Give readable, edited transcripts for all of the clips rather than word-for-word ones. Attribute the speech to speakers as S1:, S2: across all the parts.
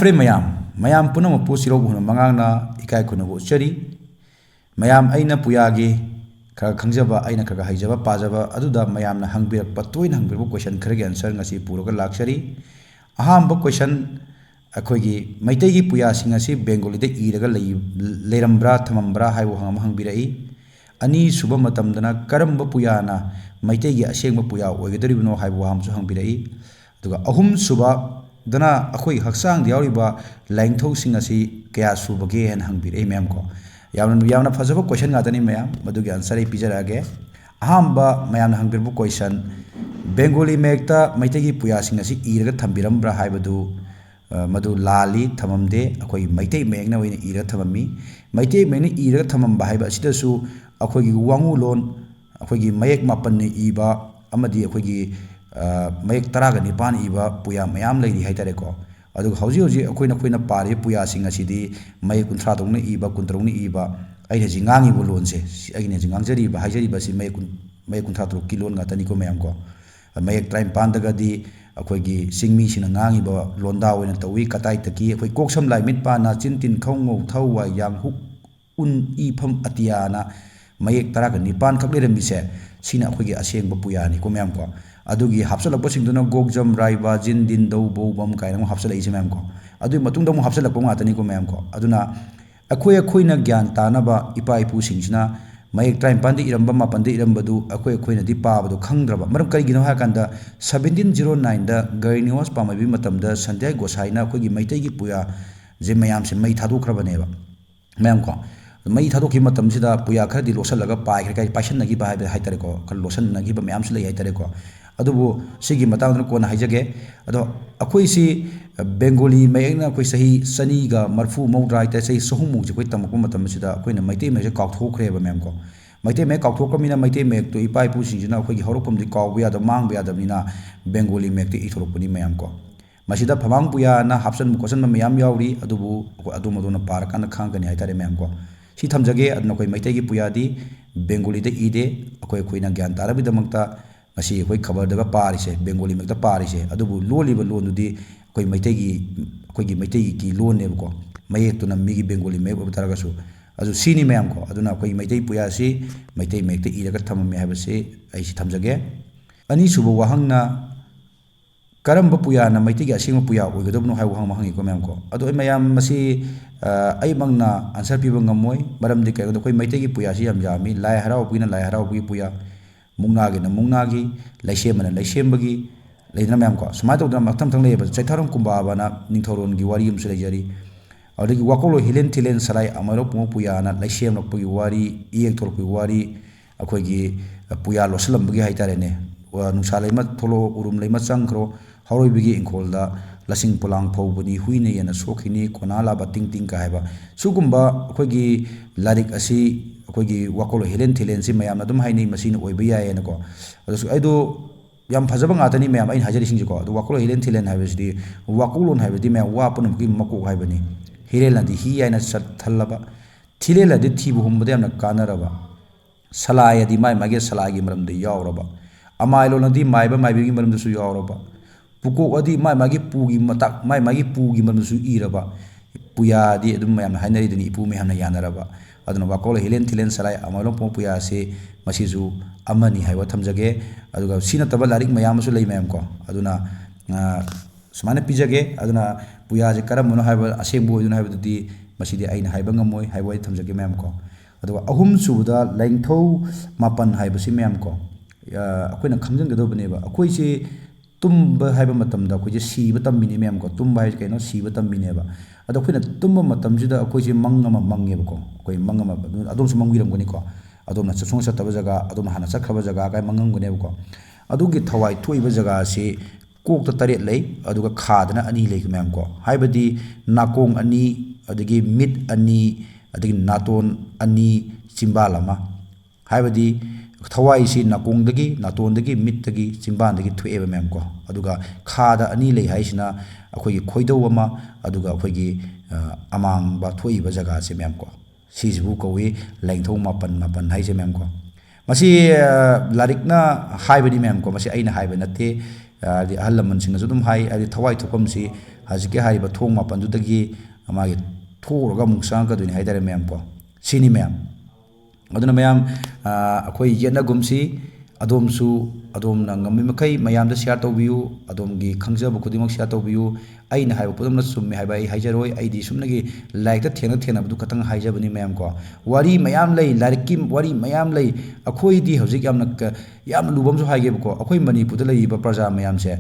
S1: frame मयाम पुनमपु सिरोगुन मंगाना इकाय खुनबु चरी मयाम अइना पुयागी खर खंजबा अइना खर हाइजबा पाजबा अदुदा मयामना हंगबिरकपा तोइन हंगबिरबु क्वेश्चन खरगे आंसर ngasi पुरगा लाक्चरी अहांब क्वेश्चन अखोगी मैतैगी पुयासिंग असि बेंगोलीदा इरगा लेरम्ब्रा थमम्ब्रा हाइबु हंगबिरई अनि सुब मतमदना करम्ब पुयाना मैतैगी असेंग पुया ओइगदरिबनो हाइबु हामसु हंगबिरई दुगा अहुम सुबा दना अखोई हक्सांग यावरिबा लाइंगथौसिंग असि कया सुबगे हन हंगबिरई मैम को यावना फजबा क्वेश्चन गातनी मैम मदुगी आंसर ए पिजरागे अहांबा मैम हंगबिरबु क्वेश्चन बेंगोली मेक्ता मैतैगी पुयासिंग असि इरगा थंबिरम्ब्रा हाइबदु मधु लाली थममदे अखोई मैतै मेगना ओइना इरगा थममी मैतै मेगना इरगा थमम्बा हाइबा असिदसु अखोई वांगु लोन अखोई मयेक मापन इबा अमदी अखोई मयेक तरागा निपान इबा पुया मयाम लैरि हाइतारेको अदुग हौजी हौजी अखोइना पारे पुयासिंग असिदि मयेक 30 तौना इबा 19 तौना इबा अइना जि ngangiबो लोनसे अइना जि ngangjariबा हाइजरिबा सि मयेक 30 की लोन गातनिको मयाम को मयेक 53 दगदी अखोगी सिंगमी सिना ngangiबा लोंदा ओइना तौई कताइ तकी अखोई कोक्सम लाइ मिट पाना चिनतिन खौngौ थौवा याम हुक उन इफम अतियाना मयेक 19 खक लेरमिसे सिना अखोगी असेंग पुयानी को मयाम को अदुगी हापसलपसिंगदुना गोगजम राइबा जिन दिन दौ बौबम कायना हापसलइसे मयाम को अदुई मतुंगदा मु हापसलपम गातनी को मयाम को अदुना अखोइना ज्ञान तानबा इपा इपु सिंगसिना मयेक 53 दि इरम्बा मापन दि इरम्बदु अखोइना दि पाबदु खंगद्रबा मरम करिगिनो हाकंदा 1709 दा गर्नियोस पामबि मतमदा संध्याय गोसाइना अखोगी मैतैगी पुया जे मयाम से मई थादोखरबनेबा मयाम को मई थादोखि मतमसिदा पुया खरदि लोसलगा पाइखरै पाइसनगी बाहाय हाइतरेको खल लोसनगी बा मयाम से लई हाइतरेको अदुबु सिगी मतांगदन कोन हाइजगे अदो अखोइसी बेंगोली मयेकना अखोइ सही सनीगा मरफु मौद्रा इते सही सोहुमु जे कोइ तमको मतमसिदा अखोइना मैतै मेजे काउथोखरेबा मयाम को मैतै मे काउथोकमिना मैतै मेक तो इपा इपु सिंजना अखोइगी हौरकमदि काउबु याद मांगबु यादबनिना बेंगोली मेक ते इथोरकपनि मयाम को मसिदा फमांग पुया ना हापसन मुकोसन मयाम यावरी अदुबु अदुमदोना पारकान खांगनी हाइतारे मयाम को सी थमजगे अदन कोइ मैतैगी पुयादी बेंगोली दे इदे अखोइना ज्ञान तारबिदमक्ता ngasi khoi khabar daga parise bengali mekta parise adubu loliba londudi khoi maitegi ki lon ne ko mayek tuna migi bengali mek obtaraga su adu sini mayam ko aduna khoi maitai puya si maitai mekta iraga thamame habase ai si thamjage ani subu wahangna karamba puya na maitegi asingma puya oigadobno hai wahang mahangi ko mayam ko adu mayam masi ai mangna answer piba ngamoi maramdi kai khoi maitegi puya si yam jami lai harau puina lai harau puya मुंगनागी ना मुंगनागी लैसेमना लैसेमबगी लेना ma'am को समाय तौदना मक्तम थंग लेबा चैथारम कुंबाबाना निंथौरोन गी वारी यमसु लेजरी अदगी वाकोलो हिलेन थिलेन सलाय अमरो पुंग पुयाना लैसेम लपगी वारी इयेक थोरपगी वारी अखोगी पुया लोसलमबगी हाइतारेने नुसा lemma थोलो उरुम lemma चंगखरो हौरोइबगी इंखोलदा लसिंग पोलांग फौबनी हुइने येना सोखिनी कोनाला बा टिंग टिंग का हाइबा सुगुंबा अखोगी लारिक असि अखोगी वाकोलो हिलेन थिलेन सि मयाम अदुम हाइनी मसिन ओइबा यायेनको अदसु आइदो याम फजबा गातनी मयाम आइन हाजरिसिंग को अदु वाकोलो हिलेन थिलेन हाइबसिदि वाकोलोन हाइबदि मयाम वापनुमगी मको हाइबनी हिरेलनदि हि यायना सथलबा थिलेलदि थिबु हुमबदे यामना कानरबा सलायदि माइ मागे सलायगी मरमदि यावरबा अमाइलोनदि माइबा माइबिगी मरमदसु यावरबा पुको अदि माइ मागे पुगी मताक माइ मागे पुगी मरमदसु इरबा पुयादि अदुम मयाम हाइनरिदनि इपु मयामना यानरबा अदुना वाकोलो हिलेन थिलेन सलाय अमाइलो पो पुया से मसिजु अमनी हाइवा थमजगे अदुगा सिना तबा लारिक मयामसु लई मयाम को अदुना सुमाने पिजगे अदुना पुया जे करमनो हाइबा असेंबो अदुना हाइबदि मसिदि आइन हाइबा ngमोय हाइबा थमजगे मयाम को अदुगा अहुम सुबदा लाइंथौ मापन हाइबसि मयाम को अखोइना खंजनगदबनेबा अखोइसे तुम्ब हाइबा मतमदा अखोइसे सीबा तम्मिने मयाम को तुम्बा हाइ कैनो सीबा तम्मिनेबा अदो अखोइना तुम्बा मतमजिदा अखोइसे मंगमा मंगेबको अखोइ मंगमा अदोमसु मंगिरमगनि को अदोमना चसों सतबा जगह अदोम हाना चखबा जगह काय मंगमगनेबको अदुगी थवाइ थोइबा जगह से कोकता तरेत लई अदुगा खादना अनि लई मयाम को हाइबदि नाकोंग अनि अदगी मिट अनि अदगी नातोन अनि चिंबाल अमा हाइबदि थवाइ सि नाकोंगदगी नातोनदगी मिटदगी चिंबानदगी थोएबा मयाम को अदुगा खादा अनि लई हाइसिना अखोइगी खोइदौ अमा अदुगा अखोइगी अमांग बा थोइबा जगह से मयाम को सिजबु कौई लाइंथौ मापन मापन हाइसे मयाम को मसी लारिकना हाइबनि मयाम को मसी आइना हाइबा नते ꯍꯥꯏꯗꯤ ꯑꯍꯜ ꯂꯃꯟꯁꯤꯡꯅꯁꯨ ꯑꯗꯨꯝ ꯍꯥꯏ ꯍꯥꯏꯗꯤ ꯊꯋꯥꯏ ꯊꯣꯛꯐꯝꯁꯤ ꯍꯧꯖꯤꯛꯀꯤ ꯍꯥꯏꯔꯤꯕ ꯊꯣꯡ ꯃꯥꯄꯟꯗꯨꯗꯒꯤ ꯃꯥꯒꯤ ꯊꯣꯛꯎꯔꯒ ꯑꯃꯨꯛ ꯆꯪꯉꯛꯀꯗꯣꯏꯅꯤ ꯍꯥꯏꯇꯥꯔꯦ ꯃꯌꯥꯝ ꯀꯣ ꯁꯤꯅꯤ ꯃꯌꯥꯝ ꯑꯗꯨꯅ ꯃꯌꯥꯝ ꯑꯩꯈꯣꯏ ꯌꯦꯠꯅꯒꯨꯝꯁꯤ ꯑꯗꯣꯝꯁꯨ ꯑꯗꯣꯝꯅ ꯉꯝꯃꯤ ꯃꯈꯩ ꯃꯌꯥꯝꯗ ꯁꯤꯌꯥꯔ ꯇꯧꯕꯤꯌꯨ ꯑꯗꯣꯝꯒꯤ ꯈꯪꯖꯕ ꯈꯨꯗꯤꯡꯃꯛ ꯁꯤꯌꯥꯔ ꯇꯧꯕꯤꯌꯨ ꯑꯩꯅ ꯍꯥꯏꯕ ꯄꯨꯝꯅꯃꯛ ꯆꯨꯝꯃꯤ ꯍꯥꯏꯕ ꯑꯩ ꯍꯥꯏꯖꯔꯣꯏ ꯑꯩꯗꯤ ꯁꯨꯝꯅꯒꯤ ꯂꯥꯏꯔꯤꯛꯇ ꯊꯦꯡꯅꯕꯗꯨ ꯈꯛꯇꯪ ꯍꯥꯏꯖꯕꯅꯤ ꯃꯌꯥꯝ ꯀꯣ ꯋꯥꯔꯤ ꯃꯌꯥꯝ ꯂꯩ ꯂꯥꯏꯔꯤꯛꯀꯤ ꯋꯥꯔꯤ ꯃꯌꯥꯝ ꯂꯩ ꯑꯩꯈꯣꯏꯗꯤ ꯍꯧꯖꯤꯛ ꯌꯥꯝꯅ ꯂꯨꯕ ꯑꯃꯁꯨ ꯍꯥꯏꯒꯦꯕꯀꯣ ꯑꯩꯈꯣꯏ ꯃꯅꯤꯄꯨꯔꯗ ꯂꯩꯔꯤꯕ ꯄ꯭ꯔꯖꯥ ꯃꯌꯥꯝꯁꯦ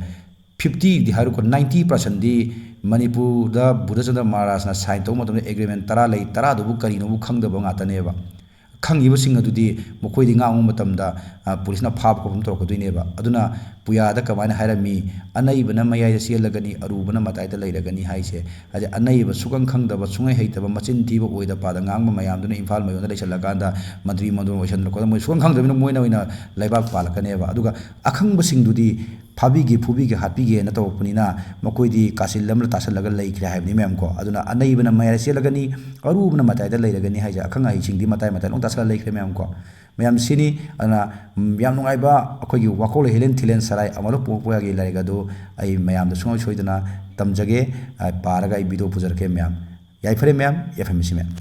S1: 50ꯗꯤ ꯍꯥꯏꯔꯣꯀꯣ 90%ꯗꯤ ꯃꯅꯤꯄꯨꯔꯗ ꯕꯨꯙꯆꯟꯗ꯭ꯔ ꯃꯍꯥꯔꯥꯖꯅ ꯁꯥꯏꯟ ꯇꯧꯕ ꯃꯇꯝꯗ ꯑꯦꯒ꯭ꯔꯤꯃꯦꯟ 10 ꯂꯩ 10ꯗꯨꯕꯨ ꯀꯔꯤꯅꯣꯕꯨ ꯈꯪꯗꯕ ꯉꯥꯛꯇꯅꯦꯕ ꯈꯪꯉꯤꯕꯁꯤꯡ ꯑꯗꯨꯗꯤ ꯃꯈꯣꯏꯗꯤ ꯉꯥꯡꯕ ꯃꯇꯝꯗ ꯄꯨꯂꯤꯁꯅ ꯐꯥꯕ ꯈꯣꯠꯄ ꯇꯧꯔꯛꯀꯗꯣꯏꯅꯦꯕ ꯑꯗꯨꯅ ꯄꯨꯌꯥꯗ ꯀꯃꯥꯏꯅ ꯍꯥꯏꯔꯝꯃꯤ ꯑꯅꯩꯕꯅ ꯃꯌꯥꯏꯗ ꯆꯦꯜꯂꯒꯅꯤ ꯑꯔꯨꯕꯅ ꯃꯇꯥꯏꯗ ꯂꯩꯔꯒꯅꯤ ꯍꯥꯏꯁꯦ ꯍꯥꯏꯗꯤ ꯑꯅꯩꯕ ꯁꯨꯈꯪ ꯈꯪꯗꯕ ꯁꯨꯡꯍꯩ ꯍꯩꯇꯕ ꯃꯆꯤꯟ ꯊꯤꯕ ꯑꯣꯏꯗ ꯄꯥꯗ ꯉꯥꯡꯕ ꯃꯌꯥꯝꯗꯨꯅ ꯏꯝꯐꯥꯜ ꯃꯌꯣꯟꯗ ꯂꯩꯁꯜꯂꯀꯥꯟꯗ ꯃꯟꯇ꯭ꯔꯤ ꯃꯟꯗꯣꯟ ꯑꯣꯏꯁꯟꯗꯅ ꯈꯣꯠꯇꯅ ꯃꯣꯏ ꯁꯨꯈꯪ ꯈꯪꯗꯕꯅꯤꯅ ꯃꯣꯏꯅ ꯑꯣꯏꯅ ꯂꯩꯕꯥꯛ ꯄꯥꯜꯂꯛꯀꯅꯦꯕ ꯑꯗꯨꯒ ꯑꯈꯪꯕꯁꯤꯡꯗꯨꯗꯤ ꯐꯥꯕꯤꯒꯦ ꯐꯨꯕꯤꯒꯦ ꯍꯥꯠꯄꯤꯒꯦꯅ ꯇꯧꯔꯛꯄꯅꯤꯅ ꯃꯈꯣꯏꯗꯤ ꯀꯥꯆꯤꯜ ꯑꯃꯗ ꯇꯥꯁꯜꯂꯒ ꯂꯩꯈ꯭ꯔꯦ ꯍꯥꯏꯕꯅꯤ ꯃꯌꯥꯝ ꯀꯣ ꯑꯗꯨꯅ ꯑꯅꯩꯕꯅ ꯃꯌꯥꯏꯗ ꯆꯦꯜꯂꯒꯅꯤ ꯑꯔꯨꯕꯅ ꯃꯇꯥꯏꯗ ꯂꯩꯔꯒꯅꯤ ꯍꯥꯏꯁꯦ ꯑꯈꯪ ꯑꯍꯩꯁꯤꯡꯗꯤ ꯃꯇꯥꯏ ꯃꯇꯥꯏ ꯂꯣꯏ ꯇꯥꯁꯜꯂ ꯂꯩꯈ꯭ꯔꯦ ꯃꯌꯥꯝ ꯀꯣ ꯃꯌꯥꯝ ꯁꯤꯅꯤ ꯑꯗꯨꯅ ꯌꯥꯝ ꯅꯨꯡꯉꯥꯏꯕ ꯑꯩꯈꯣꯏꯒꯤ ꯋꯥꯀꯣꯛꯂꯩ ꯍꯤꯂꯦꯟ ꯊꯤꯂꯦꯟ ꯁꯔꯥꯏ ꯑꯃꯔꯣꯝ ꯄꯣꯛꯄꯒꯤ ꯂꯥꯏꯔꯤꯛ ꯑꯗꯨ ꯑꯩ ꯃꯌꯥꯝꯗ ꯁꯨꯡꯁꯣꯏ ꯁꯣꯏꯗꯅ ꯇꯝꯖꯒꯦ ꯄꯥꯔꯒ ꯑꯩ ꯚꯤꯗꯤꯑꯣ ꯄꯨꯖꯔꯛꯀꯦ ꯃꯌꯥꯝ ꯌꯥꯏꯐꯔꯦ ꯃꯌꯥꯝ ꯌꯥꯏꯐꯃꯤꯁꯤ ꯃꯌꯥꯝ